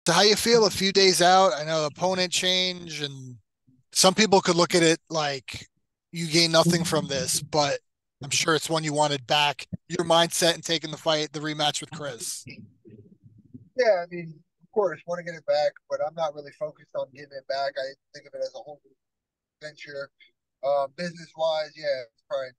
So how you feel a few days out? I know opponent change, and some people could look at it like you gain nothing from this, but I'm sure it's one you wanted back. Your mindset in taking the fight, the rematch with Chris. Yeah, I mean, of course, want to get it back, but I'm not really focused on getting it back. I think of it as a whole new venture. Business wise, yeah, it's probably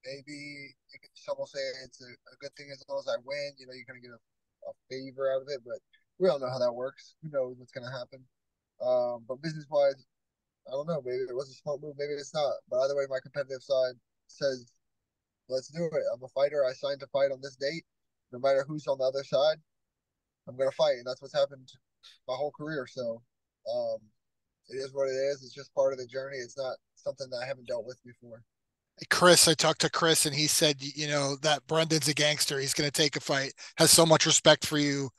maybe some will say it's a good thing as long as I win. You know, you're gonna get a favor out of it, but we all know how that works. Who knows what's gonna happen? But business wise, I don't know. Maybe it was a smart move, maybe it's not. But either way, my competitive side says, let's do it. I'm a fighter. I signed to fight on this date. No matter who's on the other side, I'm gonna fight, and that's what's happened my whole career. So, um, it is what it is. It's just part of the journey. It's not something that I haven't dealt with before. Chris, I talked to Chris and he said, that Brendan's a gangster. He's going to take a fight, has so much respect for you.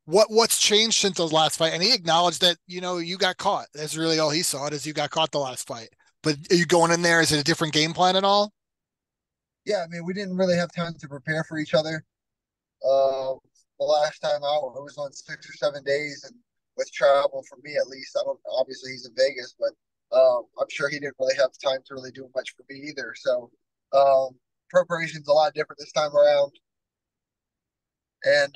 What's changed since the last fight? And he acknowledged that, you got caught. That's really all he saw it as you got caught the last fight. But are you going in there? Is it a different game plan at all? Yeah, I mean, we didn't really have time to prepare for each other. Uh, the last time out, it was on 6 or 7 days, and with travel for me at least, I don't. Obviously, he's in Vegas, but I'm sure he didn't really have time to really do much for me either. So, preparation's a lot different this time around, and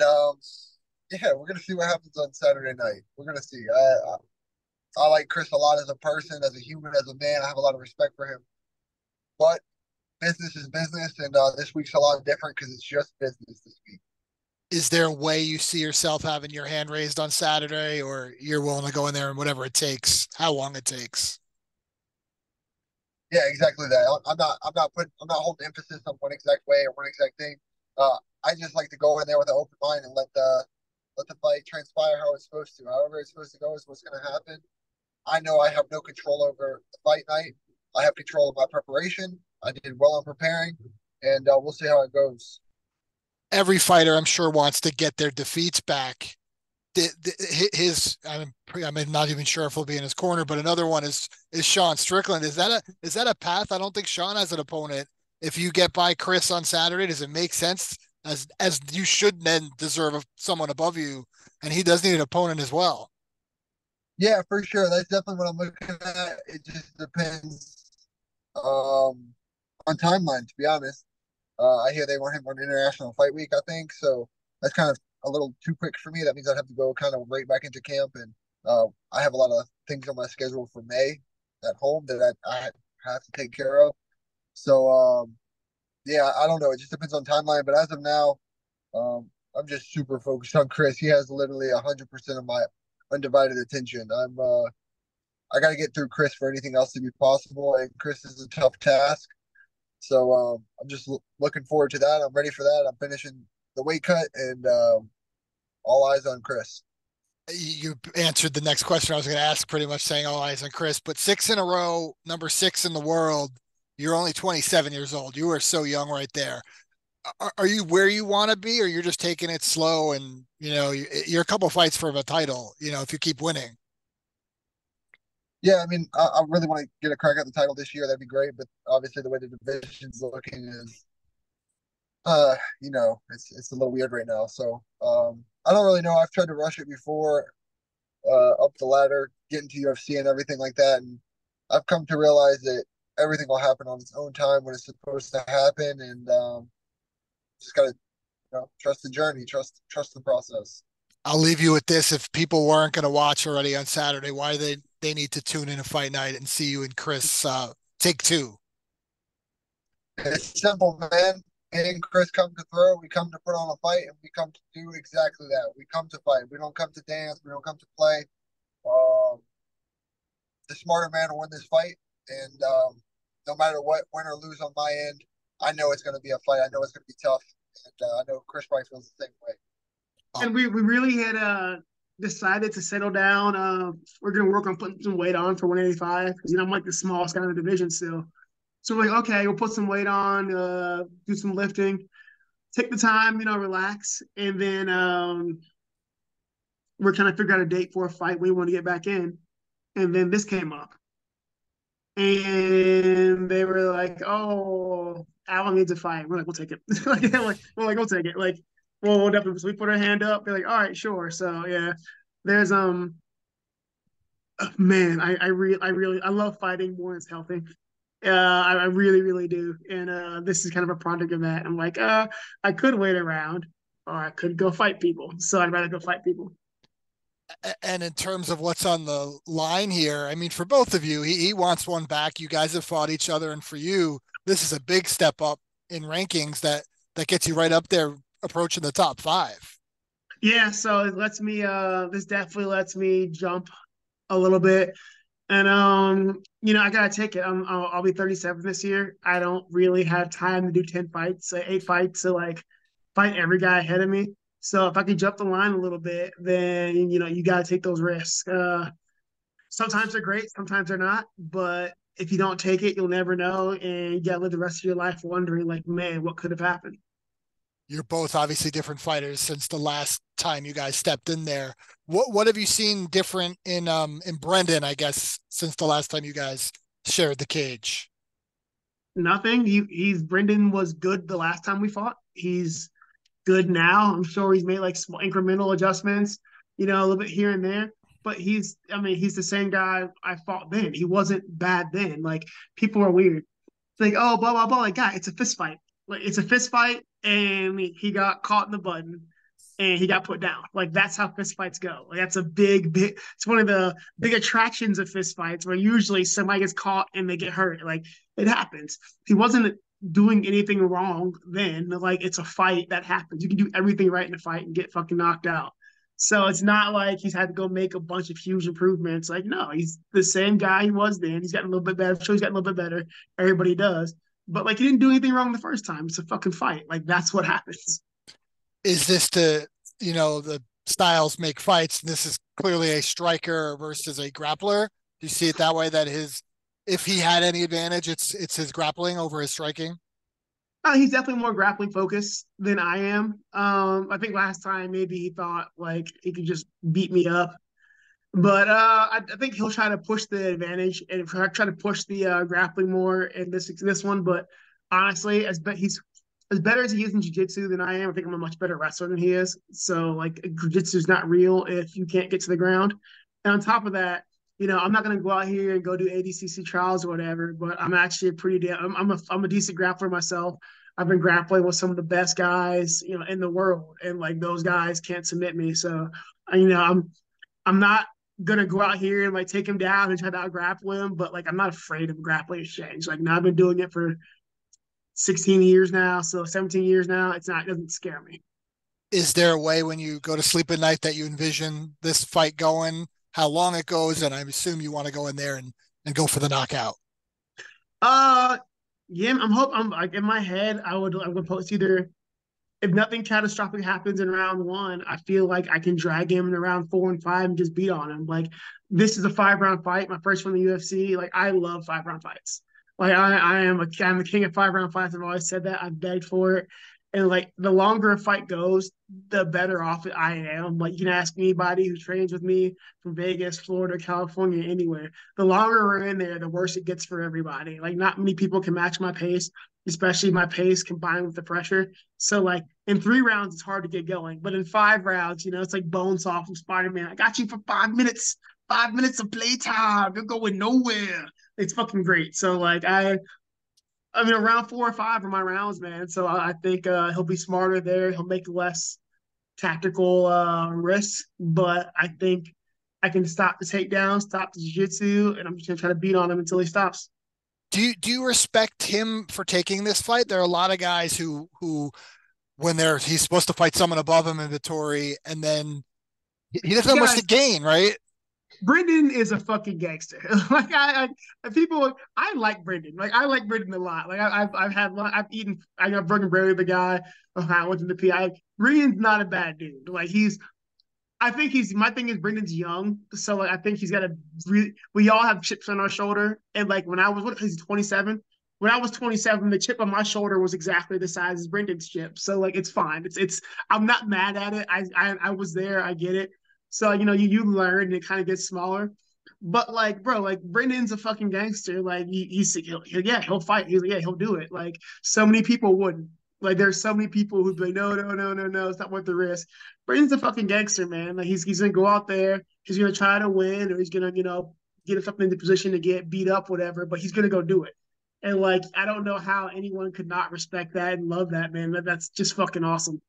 yeah, we're gonna see what happens on Saturday night. We're gonna see. I like Chris a lot as a person, as a human, as a man. I have a lot of respect for him, but business is business, and this week's a lot different because it's just business this week. Is there a way you see yourself having your hand raised on Saturday, or you're willing to go in there and whatever it takes, how long it takes? Yeah, exactly that. I'm not holding emphasis on one exact way or one exact thing. I just like to go in there with an open mind and let the fight transpire how it's supposed to. However it's supposed to go is what's going to happen. I know I have no control over the fight night. I have control of my preparation. I did well on preparing, and we'll see how it goes. Every fighter, I'm sure, wants to get their defeats back. I'm not even sure if he'll be in his corner, but another one is Sean Strickland. Is that a path? I don't think Sean has an opponent. If you get by Chris on Saturday, does it make sense as you should then deserve someone above you, and he does need an opponent as well. Yeah, for sure. That's definitely what I'm looking at. It just depends um, on timeline, to be honest. I hear they want him on International Fight Week, I think. So that's kind of a little too quick for me. That means I'd have to go kind of right back into camp. And I have a lot of things on my schedule for May at home that I have to take care of. So, yeah, I don't know. It just depends on timeline. But as of now, I'm just super focused on Chris. He has literally 100% of my undivided attention. I got to get through Chris for anything else to be possible. And Chris is a tough task. So I'm just looking forward to that. I'm ready for that. I'm finishing the weight cut and all eyes on Chris. You answered the next question I was going to ask, pretty much saying all eyes on Chris, but six in a row, number six in the world. You're only 27 years old. You are so young right there. Are you where you want to be, or you're just taking it slow and you're a couple fights for a title, if you keep winning? Yeah, I mean, I really want to get a crack at the title this year. That'd be great. But obviously, the way the division's looking is, it's a little weird right now. So I don't really know. I've tried to rush it before, up the ladder, get into UFC and everything like that, and I've come to realize that everything will happen on its own time when it's supposed to happen, and just gotta trust the journey, trust the process. I'll leave you with this. If people weren't going to watch already on Saturday, why they need to tune in a fight night and see you and Chris take two. It's simple, man. Me and Chris come to throw, we come to put on a fight, and we come to do exactly that. We come to fight. We don't come to dance. We don't come to play. Um, the smarter man will win this fight, and no matter what, win or lose on my end, I know it's going to be a fight. I know it's going to be tough, and I know Chris probably feels the same way. And we really had decided to settle down. We're gonna work on putting some weight on for 185 because I'm like the smallest guy in the division still. So we're like, okay, we'll put some weight on, do some lifting, take the time, relax, and then we're trying to figure out a date for a fight we want to get back in. And then this came up, and they were like, "Oh, Alan needs a fight." We're like, "We'll take it." We'll take it. Like, well, we'll definitely. So we put our hand up. They're like, "All right, sure." So yeah, There's man, I love fighting more than it's healthy. I really, really do. And this is kind of a product of that. I'm like, I could wait around or I could go fight people. So I'd rather go fight people. And in terms of what's on the line here, I mean, for both of you, he wants one back. You guys have fought each other, and for you, this is a big step up in rankings that gets you right up there, approaching the top five. Yeah, so it lets me this definitely lets me jump a little bit. And I gotta take it. I'll be 37 this year. I don't really have time to do 10 fights, 8 fights to like fight every guy ahead of me. So if I can jump the line a little bit, then you gotta take those risks. Sometimes they're great, sometimes they're not. But if you don't take it, you'll never know, and you gotta live the rest of your life wondering, like, man, what could have happened? You're both obviously different fighters since the last time you guys stepped in there. What have you seen different in Brendan, I guess, since the last time you guys shared the cage? Nothing. He's Brendan was good the last time we fought. He's good now. I'm sure he's made like small incremental adjustments, a little bit here and there. But I mean, he's the same guy I fought then. He wasn't bad then. Like people are weird. It's like, oh, blah blah blah. Like, God, it's a fist fight. Like it's a fist fight, and he got caught in the button, and he got put down. Like that's how fist fights go. Like that's a big. It's one of the big attractions of fist fights, where usually somebody gets caught and they get hurt. Like it happens. He wasn't doing anything wrong then. Like it's a fight that happens. You can do everything right in a fight and get fucking knocked out. So it's not like he's had to go make a bunch of huge improvements. Like no, he's the same guy he was then. He's gotten a little bit better. I'm sure he's gotten a little bit better. Everybody does. But like he didn't do anything wrong the first time. It's a fucking fight. Like that's what happens. Is this the styles make fights? This is clearly a striker versus a grappler. Do you see it that way? That his, if he had any advantage, it's his grappling over his striking. He's definitely more grappling focused than I am. I think last time maybe he thought like he could just beat me up, but I think he'll try to push the advantage and try to push the grappling more in this one. But honestly, he's as better as he is in jiu-jitsu than I am. I think I'm a much better wrestler than he is. So like jiu-jitsu is not real if you can't get to the ground. And on top of that, I'm not gonna go out here and go do ADCC trials or whatever. But I'm actually a pretty damn. I'm a decent grappler myself. I've been grappling with some of the best guys, in the world, and like those guys can't submit me. So, I'm not gonna go out here and like take him down and try to out grapple him, but like I'm not afraid of grappling exchange. Like now I've been doing it for 16 years now, so 17 years now. It doesn't scare me. Is there a way when you go to sleep at night that you envision this fight going, how long it goes, and I assume you want to go in there and go for the knockout? Uh, yeah, I'm like in my head. I would post either if nothing catastrophic happens in round one, I feel like I can drag him in round 4 and 5 and just beat on him. Like this is a 5 round fight, my first one in the UFC. Like I love 5 round fights. Like I'm the king of 5 round fights. I've always said that. I've begged for it. And like the longer a fight goes, the better off I am. Like you can ask anybody who trains with me from Vegas, Florida, California, anywhere. The longer we're in there, the worse it gets for everybody. Like not many people can match my pace, especially my pace combined with the pressure. So like in 3 rounds, it's hard to get going. But in 5 rounds, it's like Bonesaw from Spider-Man. I got you for 5 minutes, 5 minutes of playtime. You're going nowhere. It's fucking great. So like I mean, around 4 or 5 are my rounds, man. So I think he'll be smarter there. He'll make less tactical risks, but I think I can stop the takedown, stop the jiu-jitsu, and I'm just gonna try to beat on him until he stops. Do you respect him for taking this fight? There are a lot of guys who when he's supposed to fight someone above him in Vittori, and then he doesn't have much to Guys, gain, right? Brendan is a fucking gangster. Like people, I like Brendan. Like I like Brendan a lot. Like I've eaten. I got broken bread with the guy. I went to the PI. Brendan's not a bad dude. Like I think he's. My thing is Brendan's young, so like I think he's got a. We all have chips on our shoulder, and like when I was he's 27. When I was 27, the chip on my shoulder was exactly the size as Brendan's chip. So like it's fine. It's. I'm not mad at it. I was there. I get it. So you learn and it kind of gets smaller. But like, bro, like Brendan's a fucking gangster. Like he'll fight. Yeah, he'll do it. Like so many people wouldn't. Like there's so many people who'd be like, no, no, no, no, no, it's not worth the risk. Braden's a fucking gangster, man. Like he's gonna go out there, he's gonna try to win, or he's gonna, get himself in the position to get beat up, whatever, but he's gonna go do it. And like I don't know how anyone could not respect that and love that, man. That's just fucking awesome.